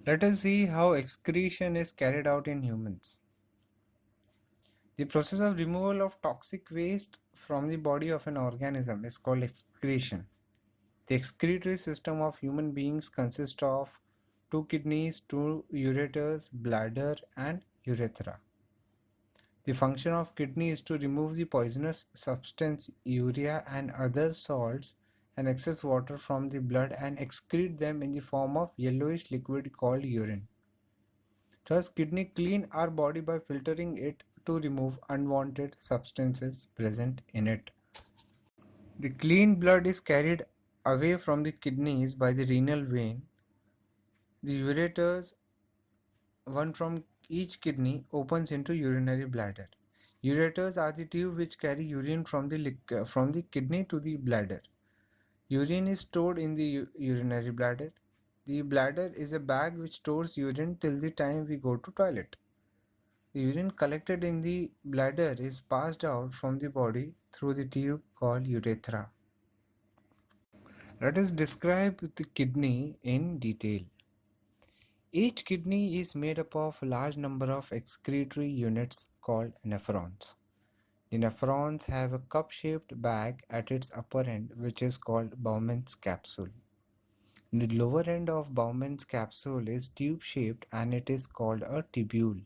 Let us see how excretion is carried out in humans. The process of removal of toxic waste from the body of an organism is called excretion. The excretory system of human beings consists of two kidneys, two ureters, bladder, and urethra. The function of kidney is to remove the poisonous substance urea and other salts and excess water from the blood and excrete them in the form of yellowish liquid called urine. Thus, kidney clean our body by filtering it to remove unwanted substances present in it. The clean blood is carried away from the kidneys by the renal vein. The ureters, one from each kidney, opens into urinary bladder. Ureters are the tube which carry urine from the kidney to the bladder. Urine is stored in the urinary bladder. The bladder is a bag which stores urine till the time we go to toilet. The urine collected in the bladder is passed out from the body through the tube called urethra. Let us describe the kidney in detail. Each kidney is made up of a large number of excretory units called nephrons. The nephrons have a cup-shaped bag at its upper end which is called Bowman's capsule. The lower end of Bowman's capsule is tube-shaped and it is called a tubule.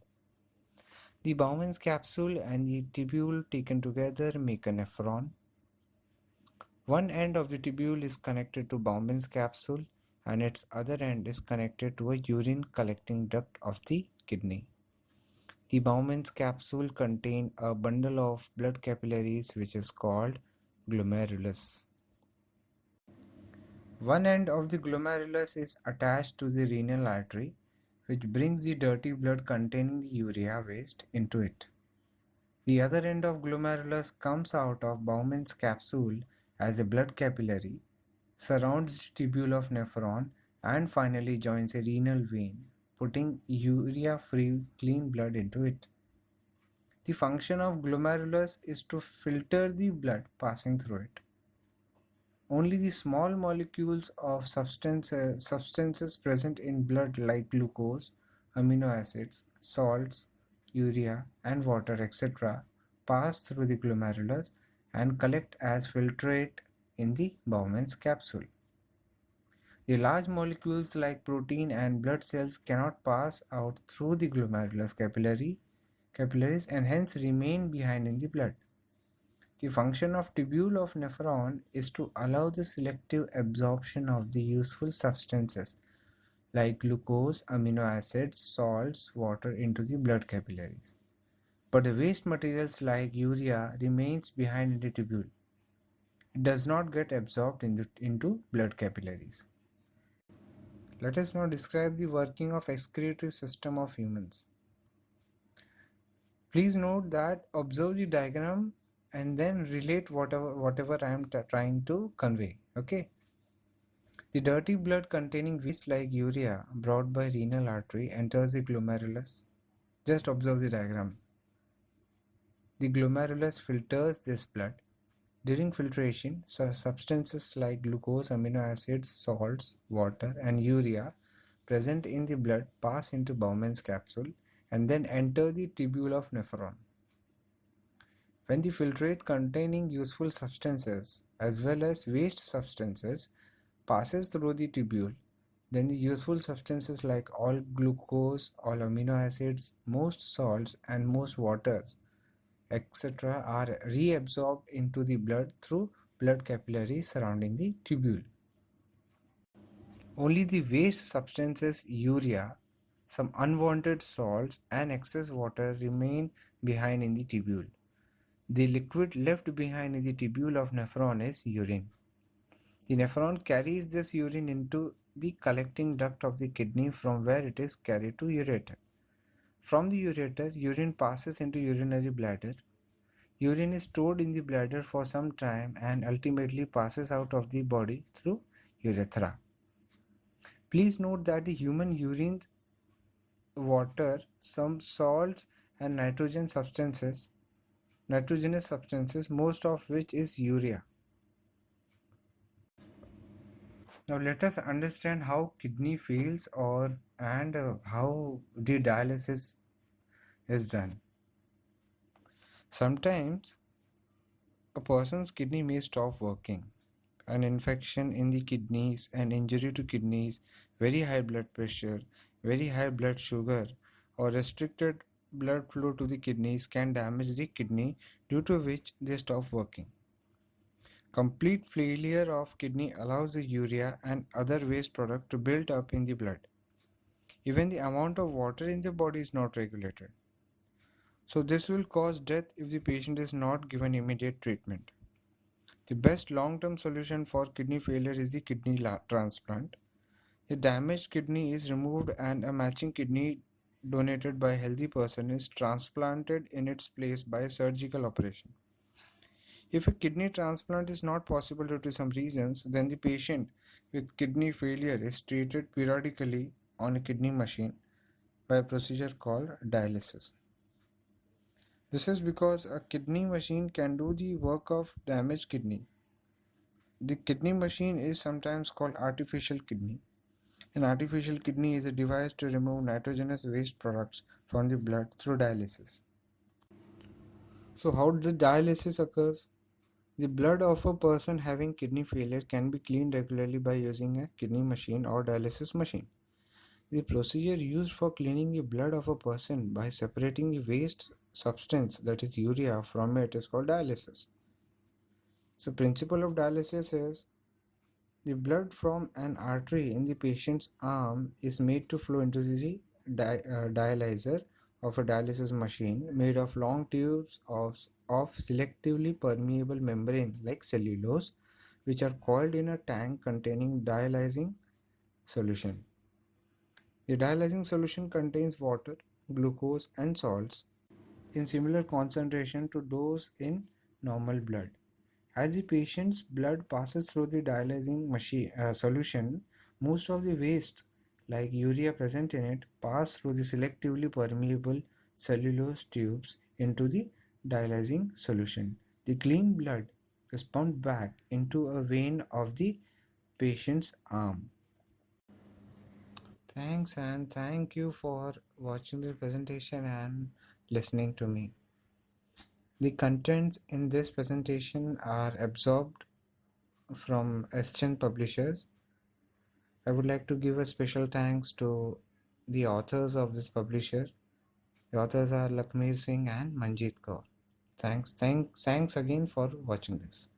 The Bowman's capsule and the tubule taken together make a nephron. One end of the tubule is connected to Bowman's capsule and its other end is connected to a urine collecting duct of the kidney. The Bowman's capsule contains a bundle of blood capillaries which is called glomerulus. One end of the glomerulus is attached to the renal artery which brings the dirty blood containing the urea waste into it. The other end of glomerulus comes out of Bowman's capsule as a blood capillary, surrounds the tubule of nephron, and finally joins a renal vein, putting urea-free clean blood into it. The function of glomerulus is to filter the blood passing through it. Only the small molecules of substances present in blood like glucose, amino acids, salts, urea, and water, etc., pass through the glomerulus and collect as filtrate in the Bowman's capsule. The large molecules like protein and blood cells cannot pass out through the glomerulus capillaries and hence remain behind in the blood. The function of tubule of nephron is to allow the selective absorption of the useful substances like glucose, amino acids, salts, water into the blood capillaries. But the waste materials like urea remains behind in the tubule. It does not get absorbed into blood capillaries. Let us now describe the working of excretory system of humans. Please note that observe the diagram and then relate whatever I am trying to convey. Okay. The dirty blood containing waste like urea brought by renal artery enters the glomerulus. Just observe the diagram. The glomerulus filters this blood. During filtration, substances like glucose, amino acids, salts, water, and urea present in the blood pass into Bowman's capsule and then enter the tubule of nephron. When the filtrate containing useful substances as well as waste substances passes through the tubule, then the useful substances like all glucose, all amino acids, most salts and most waters, etc. are reabsorbed into the blood through blood capillaries surrounding the tubule. Only the waste substances urea, some unwanted salts and excess water remain behind in the tubule. The liquid left behind in the tubule of nephron is urine. The nephron carries this urine into the collecting duct of the kidney from where it is carried to ureter. From the ureter, urine passes into urinary bladder. Urine is stored in the bladder for some time and ultimately passes out of the body through urethra. Please note that the human urine, water, some salts and nitrogenous substances, most of which is urea. Now let us understand how kidney fails and how the dialysis is done. Sometimes a person's kidney may stop working. An infection in the kidneys, an injury to kidneys, very high blood pressure, very high blood sugar, or restricted blood flow to the kidneys can damage the kidney, due to which they stop working. Complete failure of kidney allows the urea and other waste product to build up in the blood. Even the amount of water in the body is not regulated. So this will cause death if the patient is not given immediate treatment. The best long-term solution for kidney failure is the kidney transplant. The damaged kidney is removed and a matching kidney donated by a healthy person is transplanted in its place by a surgical operation. If a kidney transplant is not possible due to some reasons, then the patient with kidney failure is treated periodically on a kidney machine by a procedure called dialysis. This is because a kidney machine can do the work of damaged kidney. The kidney machine is sometimes called artificial kidney. An artificial kidney is a device to remove nitrogenous waste products from the blood through dialysis. So how the dialysis occurs? The blood of a person having kidney failure can be cleaned regularly by using a kidney machine or dialysis machine. The procedure used for cleaning the blood of a person by separating the waste substance, that is urea, from it is called dialysis. So principle of dialysis is the blood from an artery in the patient's arm is made to flow into the dialyzer of a dialysis machine made of long tubes of selectively permeable membrane like cellulose, which are coiled in a tank containing dialyzing solution. The dialyzing solution contains water, glucose and salts in similar concentration to those in normal blood. As the patient's blood passes through the dialyzing solution, most of the waste like urea present in it pass through the selectively permeable cellulose tubes into the dialyzing solution. The clean blood is pumped back into a vein of the patient's arm. Thanks and thank you for watching the presentation and listening to me. The contents in this presentation are absorbed from Eschen Publishers. I would like to give a special thanks to the authors of this publisher. The authors are Lakmeer Singh and Manjeet Kaur. Thanks again for watching this.